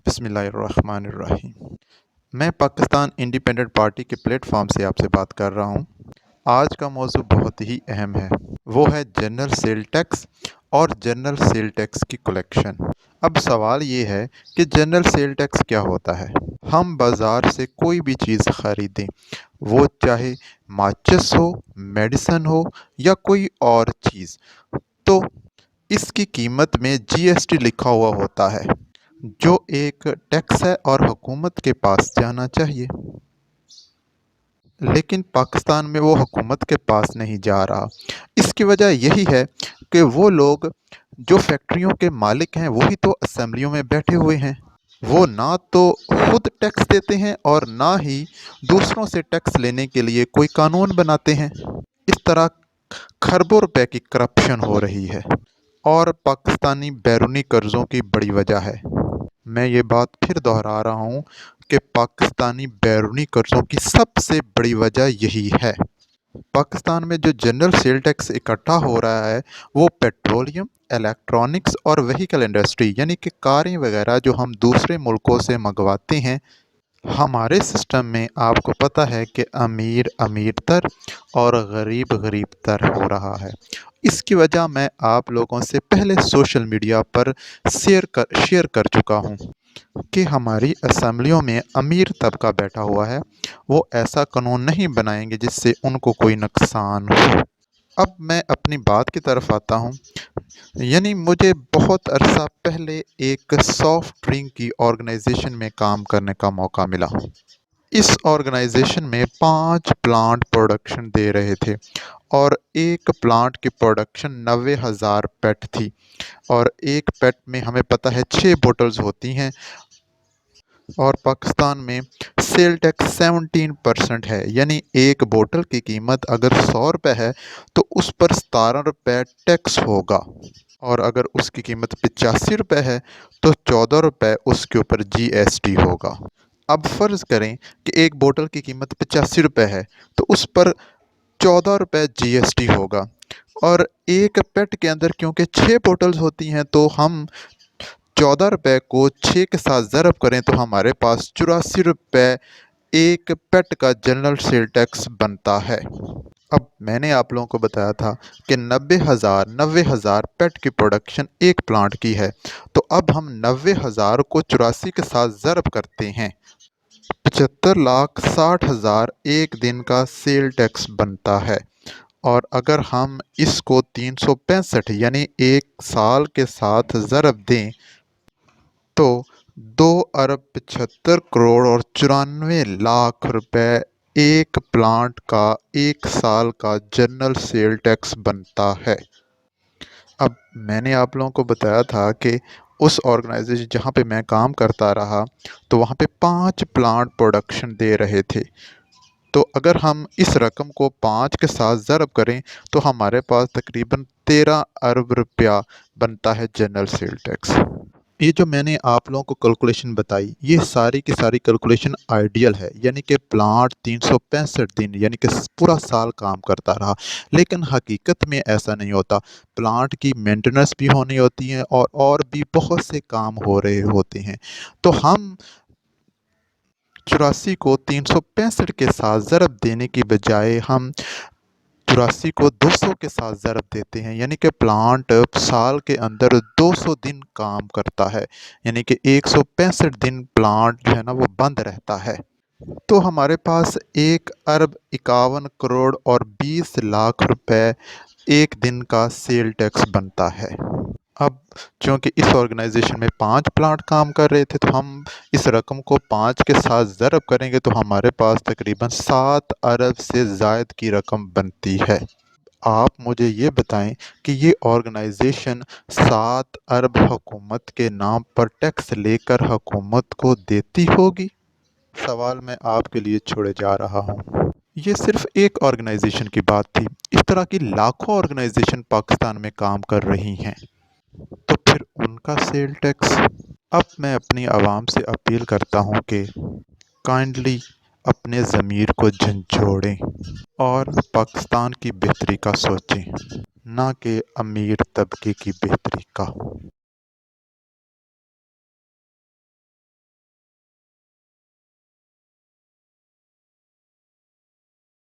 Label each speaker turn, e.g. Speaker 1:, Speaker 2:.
Speaker 1: बिस्मिल्लाहिर्रहमानिर्रहीम। मैं Pakistan independent party के प्लेटफॉर्म से आपसे बात कर रहा हूँ। आज का मौजू बहुत ही अहम है, वो है जनरल सेल टैक्स और जनरल सेल टैक्स की कलेक्शन। अब सवाल ये है कि जनरल सेल टैक्स क्या होता है। हम बाज़ार से कोई भी चीज़ ख़रीदें, वो चाहे माचिस हो, मेडिसन हो या कोई और चीज़, तो इसकी कीमत में जीएसटी लिखा हुआ होता है, जो एक टैक्स है और हुकूमत के पास जाना चाहिए। लेकिन पाकिस्तान में वो हुकूमत के पास नहीं जा रहा। इसकी वजह यही है कि वो लोग जो फैक्ट्रियों के मालिक हैं वही तो असेंबलियों में बैठे हुए हैं। वो ना तो खुद टैक्स देते हैं और ना ही दूसरों से टैक्स लेने के लिए कोई कानून बनाते हैं। इस तरह खरबों रुपए की करप्शन हो रही है और पाकिस्तानी बैरूनी कर्ज़ों की बड़ी वजह है। मैं ये बात फिर दोहरा रहा हूँ कि पाकिस्तानी बैरूनी कर्ज़ों की सबसे बड़ी वजह यही है। पाकिस्तान में जो जनरल सेल टैक्स इकट्ठा हो रहा है, वो पेट्रोलियम, इलेक्ट्रॉनिक्स और व्हीकल इंडस्ट्री यानी कि कारें वगैरह जो हम दूसरे मुल्कों से मंगवाते हैं। हमारे सिस्टम में आपको पता है कि अमीर अमीर तर और गरीब गरीब तर हो रहा है। इसकी वजह मैं आप लोगों से पहले सोशल मीडिया पर शेयर कर चुका हूँ कि हमारी असेंबलियों में अमीर तबका बैठा हुआ है। वो ऐसा कानून नहीं बनाएंगे जिससे उनको कोई नुकसान हो। अब मैं अपनी बात की तरफ आता हूँ। यानी मुझे बहुत अरसा पहले एक सॉफ्ट ड्रिंक की ऑर्गेनाइजेशन में काम करने का मौका मिला। इस ऑर्गेनाइजेशन में 5 प्लांट प्रोडक्शन दे रहे थे और एक प्लांट की प्रोडक्शन 90,000 पेट थी और एक पेट में हमें पता है 6 बोतल्स होती हैं और पाकिस्तान में सेल टैक्स 17% है। यानी एक बोतल की कीमत अगर 100 रुपये है तो उस पर 17 रुपये टैक्स होगा और अगर उसकी कीमत 85 रुपये है तो 14 रुपये उसके ऊपर जीएसटी होगा। अब फ़र्ज़ करें कि एक बोतल की कीमत 85 रुपये है तो उस पर 14 रुपये जीएसटी होगा और एक पेट के अंदर क्योंकि 6 बोतल्स होती हैं तो हम 14 रुपये को 6 के साथ ज़रब करें तो हमारे पास 84 रुपये एक पेट का जनरल सेल टैक्स बनता है। अब मैंने आप लोगों को बताया था कि 90,000 पेट की प्रोडक्शन एक प्लांट की है, तो अब हम 90,000 को 84 के साथ ज़रब करते हैं, 75,60,000 एक दिन का सेल टैक्स बनता है। और अगर हम इसको 365 यानी एक साल के साथ ज़रब दें तो 2 अरब 75 करोड़ और 94 लाख रुपए एक प्लांट का एक साल का जनरल सेल टैक्स बनता है। अब मैंने आप लोगों को बताया था कि उस ऑर्गेनाइजेशन जहाँ पे मैं काम करता रहा तो वहाँ पे 5 प्लांट प्रोडक्शन दे रहे थे। तो अगर हम इस रकम को 5 के साथ ज़रब करें तो हमारे पास तकरीबन 13 अरब रुपया बनता है जनरल सेल टैक्स। ये जो मैंने आप लोगों को कैलकुलेशन बताई, ये सारी की सारी कैलकुलेशन आइडियल है, यानी कि प्लांट 365 दिन यानी कि पूरा साल काम करता रहा। लेकिन हकीकत में ऐसा नहीं होता। प्लांट की मेंटेनेंस भी होनी होती है और भी बहुत से काम हो रहे होते हैं। तो हम 84 को 365 के साथ ज़रब देने की बजाय हम 84 को 200 के साथ ज़रब देते हैं, यानी कि प्लांट साल के अंदर 200 दिन काम करता है, यानी कि 165 दिन प्लांट जो है ना वो बंद रहता है। तो हमारे पास 1 अरब 51 करोड़ और 20 लाख रुपए एक दिन का सेल टैक्स बनता है। अब चूँकि इस ऑर्गेनाइजेशन में 5 प्लांट काम कर रहे थे तो हम इस रकम को 5 के साथ ज़रब करेंगे तो हमारे पास तकरीबन 7 अरब से ज़ायद की रकम बनती है। आप मुझे ये बताएं कि ये ऑर्गेनाइजेशन 7 अरब हुकूमत के नाम पर टैक्स लेकर हुकूमत को देती होगी? सवाल मैं आपके लिए छोड़े जा रहा हूँ। ये सिर्फ एक ऑर्गेनाइजेशन की बात थी। इस तरह की लाखों ऑर्गेनाइजेशन पाकिस्तान में काम कर रही हैं। तो फिर उनका सेल टैक्स। अब मैं अपनी आवाम से अपील करता हूँ कि काइंडली अपने ज़मीर को झंझोड़ें और पाकिस्तान की बेहतरी का सोचें, ना कि अमीर तबके की बेहतरी का।